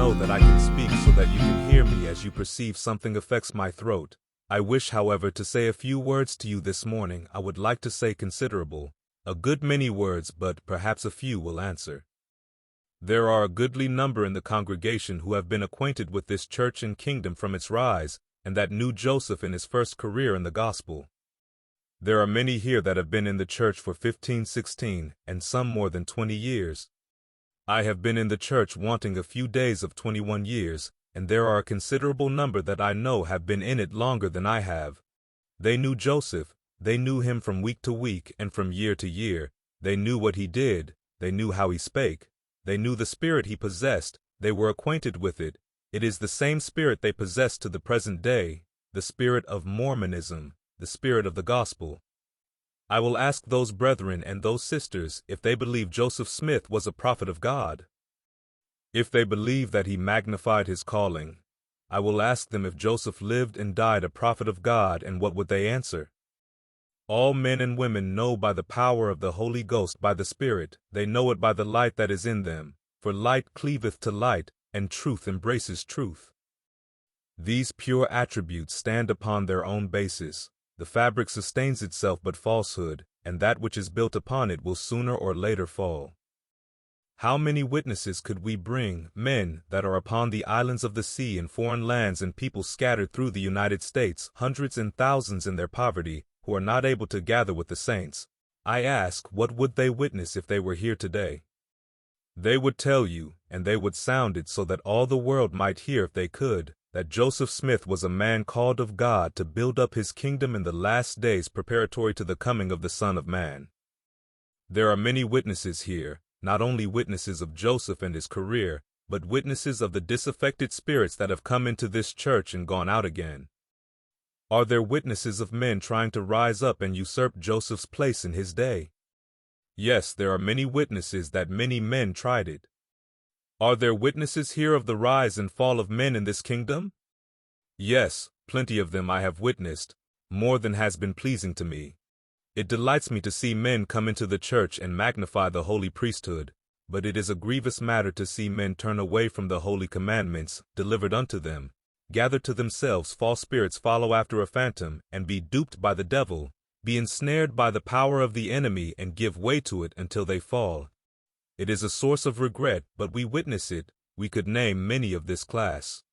know that I can speak so that you can hear me as you perceive something affects my throat. I wish, however, to say a few words to you this morning. I would like to say considerable, a good many words, but perhaps a few will answer. There are a goodly number in the congregation who have been acquainted with this church and kingdom from its rise, and that knew Joseph in his first career in the gospel. There are many here that have been in the church for 15, 16, and some more than 20 years. I have been in the church wanting a few days of 21 years, and there are a considerable number that I know have been in it longer than I have. They knew Joseph, they knew him from week to week and from year to year, they knew what he did, they knew how he spake. They knew the spirit he possessed, they were acquainted with it. It is the same spirit they possess to the present day, the spirit of Mormonism, the spirit of the gospel. I will ask those brethren and those sisters if they believe Joseph Smith was a prophet of God. If they believe that he magnified his calling, I will ask them if Joseph lived and died a prophet of God, and what would they answer? All men and women know by the power of the Holy Ghost, by the Spirit, they know it by the light that is in them, for light cleaveth to light, and truth embraces truth. These pure attributes stand upon their own basis. The fabric sustains itself but falsehood, and that which is built upon it will sooner or later fall. How many witnesses could we bring, men that are upon the islands of the sea in foreign lands and people scattered through the United States, hundreds and thousands in their poverty, who are not able to gather with the saints? I ask, what would they witness if they were here today? They would tell you, and they would sound it so that all the world might hear if they could, that Joseph Smith was a man called of God to build up his kingdom in the last days preparatory to the coming of the Son of Man. There are many witnesses here, not only witnesses of Joseph and his career, but witnesses of the disaffected spirits that have come into this church and gone out again. Are there witnesses of men trying to rise up and usurp Joseph's place in his day? Yes, there are many witnesses that many men tried it. Are there witnesses here of the rise and fall of men in this kingdom? Yes, plenty of them I have witnessed, more than has been pleasing to me. It delights me to see men come into the church and magnify the holy priesthood, but it is a grievous matter to see men turn away from the holy commandments delivered unto them, gather to themselves false spirits, follow after a phantom, and be duped by the devil, be ensnared by the power of the enemy, and give way to it until they fall. It is a source of regret, but we witness it. We could name many of this class.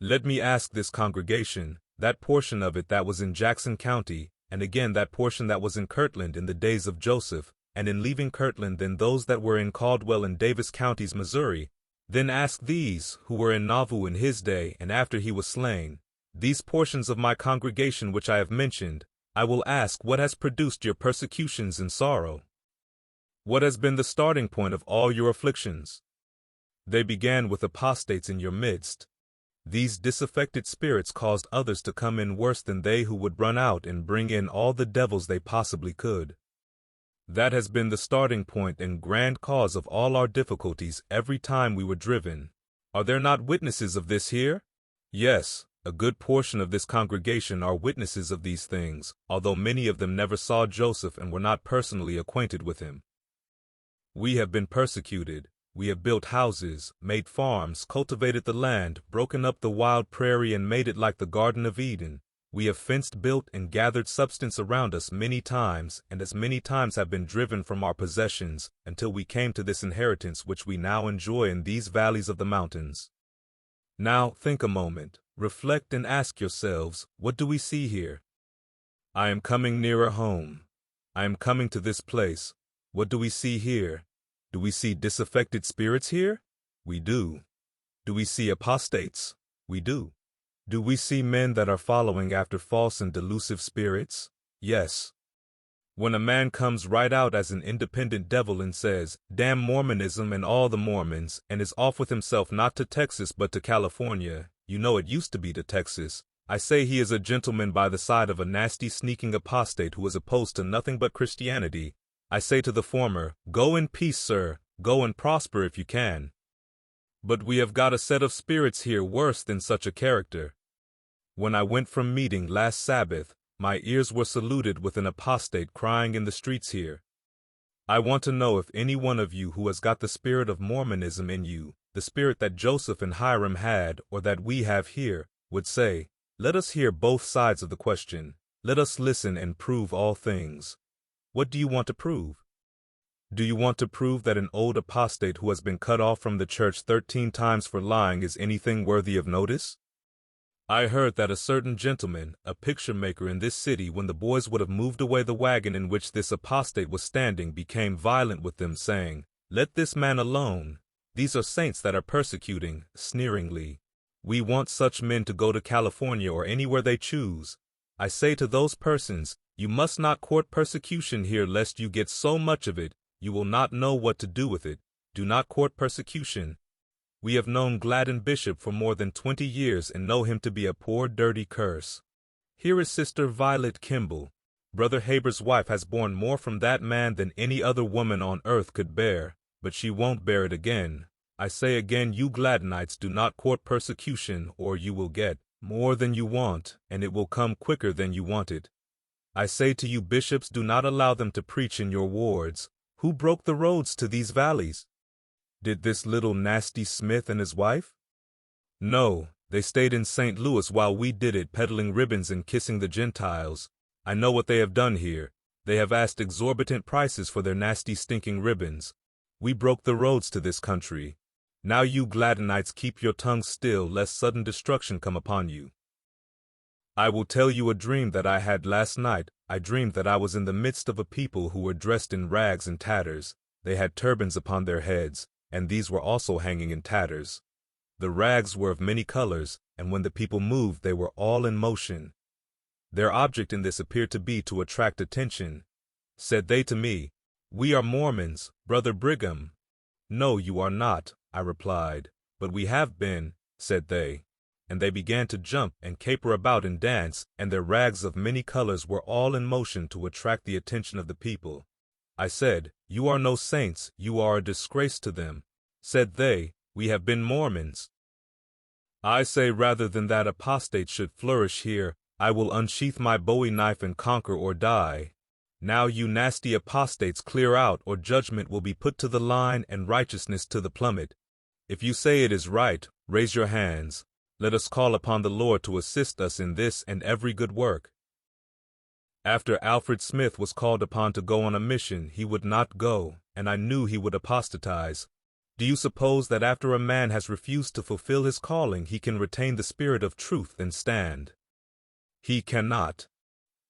Let me ask this congregation, that portion of it that was in Jackson County, and again that portion that was in Kirtland in the days of Joseph, and in leaving Kirtland then those that were in Caldwell and Davis counties, Missouri, then ask these who were in Nauvoo in his day and after he was slain, these portions of my congregation which I have mentioned, I will ask, what has produced your persecutions and sorrow? What has been the starting point of all your afflictions? They began with apostates in your midst. These disaffected spirits caused others to come in worse than they, who would run out and bring in all the devils they possibly could. That has been the starting point and grand cause of all our difficulties every time we were driven. Are there not witnesses of this here? Yes, a good portion of this congregation are witnesses of these things, although many of them never saw Joseph and were not personally acquainted with him. We have been persecuted. We have built houses, made farms, cultivated the land, broken up the wild prairie and made it like the Garden of Eden. We have fenced, built, and gathered substance around us many times, and as many times have been driven from our possessions, until we came to this inheritance which we now enjoy in these valleys of the mountains. Now think a moment, reflect and ask yourselves, what do we see here? I am coming nearer home. I am coming to this place. What do we see here? Do we see disaffected spirits here? We do. Do we see apostates? We do. Do we see men that are following after false and delusive spirits? Yes. When a man comes right out as an independent devil and says, "Damn Mormonism and all the Mormons," and is off with himself not to Texas but to California, you know it used to be to Texas, I say he is a gentleman by the side of a nasty sneaking apostate who is opposed to nothing but Christianity. I say to the former, "Go in peace, sir, go and prosper if you can." But we have got a set of spirits here worse than such a character. When I went from meeting last Sabbath, my ears were saluted with an apostate crying in the streets here. I want to know if any one of you who has got the spirit of Mormonism in you, the spirit that Joseph and Hiram had, or that we have here, would say, "Let us hear both sides of the question. Let us listen and prove all things." What do you want to prove? Do you want to prove that an old apostate who has been cut off from the church 13 times for lying is anything worthy of notice? I heard that a certain gentleman, a picture maker in this city, when the boys would have moved away the wagon in which this apostate was standing, became violent with them, saying, "Let this man alone. These are saints that are persecuting," sneeringly. We want such men to go to California or anywhere they choose. I say to those persons, you must not court persecution here, lest you get so much of it, you will not know what to do with it. Do not court persecution. We have known Gladden Bishop for more than 20 years and know him to be a poor, dirty curse. Here is Sister Violet Kimball. Brother Haber's wife has borne more from that man than any other woman on earth could bear, but she won't bear it again. I say again, you Gladdenites, do not court persecution, or you will get more than you want, and it will come quicker than you want it. I say to you bishops, do not allow them to preach in your wards. Who broke the roads to these valleys? Did this little nasty Smith and his wife? No, they stayed in St. Louis while we did it, peddling ribbons and kissing the Gentiles. I know what they have done here. They have asked exorbitant prices for their nasty stinking ribbons. We broke the roads to this country. Now you Gladdenites, keep your tongues still, lest sudden destruction come upon you. I will tell you a dream that I had last night. I dreamed that I was in the midst of a people who were dressed in rags and tatters. They had turbans upon their heads, and these were also hanging in tatters. The rags were of many colors, and when the people moved, they were all in motion. Their object in this appeared to be to attract attention. Said they to me, "We are Mormons, Brother Brigham." "No, you are not," I replied. "But we have been," said they. And they began to jump and caper about and dance, and their rags of many colors were all in motion to attract the attention of the people. I said, "You are no saints, you are a disgrace to them." Said they, "We have been Mormons." I say, rather than that apostates should flourish here, I will unsheath my bowie knife and conquer or die. Now you nasty apostates, clear out, or judgment will be put to the line and righteousness to the plummet. If you say it is right, raise your hands. Let us call upon the Lord to assist us in this and every good work. After Alfred Smith was called upon to go on a mission, he would not go, and I knew he would apostatize. Do you suppose that after a man has refused to fulfill his calling, he can retain the spirit of truth and stand? He cannot.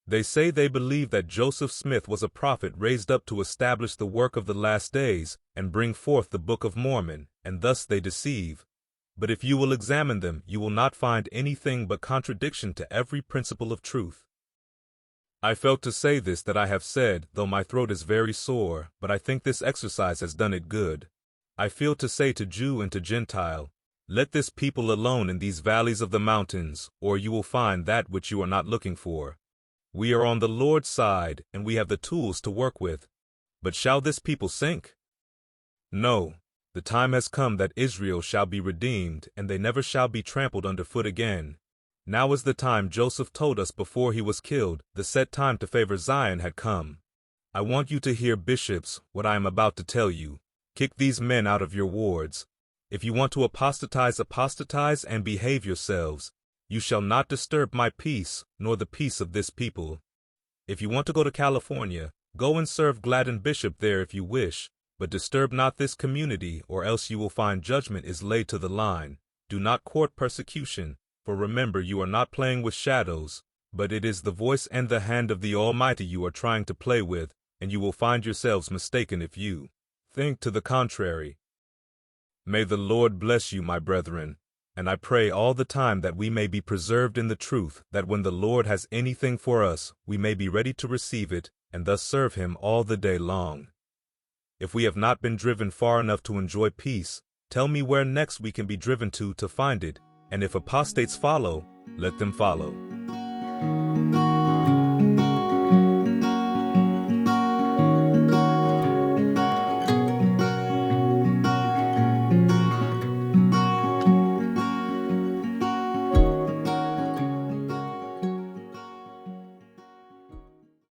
They say they believe that Joseph Smith was a prophet raised up to establish the work of the last days and bring forth the Book of Mormon, and thus they deceive. But if you will examine them, you will not find anything but contradiction to every principle of truth. I felt to say this that I have said, though my throat is very sore, but I think this exercise has done it good. I feel to say to Jew and to Gentile, let this people alone in these valleys of the mountains, or you will find that which you are not looking for. We are on the Lord's side, and we have the tools to work with. But shall this people sink? No. The time has come that Israel shall be redeemed, and they never shall be trampled underfoot again. Now is the time Joseph told us before he was killed. The set time to favor Zion had come. I want you to hear, bishops, what I am about to tell you. Kick these men out of your wards. If you want to apostatize, apostatize and behave yourselves. You shall not disturb my peace, nor the peace of this people. If you want to go to California, go and serve Gladden Bishop there if you wish, but disturb not this community, or else you will find judgment is laid to the line. Do not court persecution, for remember you are not playing with shadows, but it is the voice and the hand of the Almighty you are trying to play with, and you will find yourselves mistaken if you think to the contrary. May the Lord bless you, my brethren, and I pray all the time that we may be preserved in the truth, that when the Lord has anything for us, we may be ready to receive it, and thus serve him all the day long. If we have not been driven far enough to enjoy peace, tell me where next we can be driven to find it, and if apostates follow, let them follow.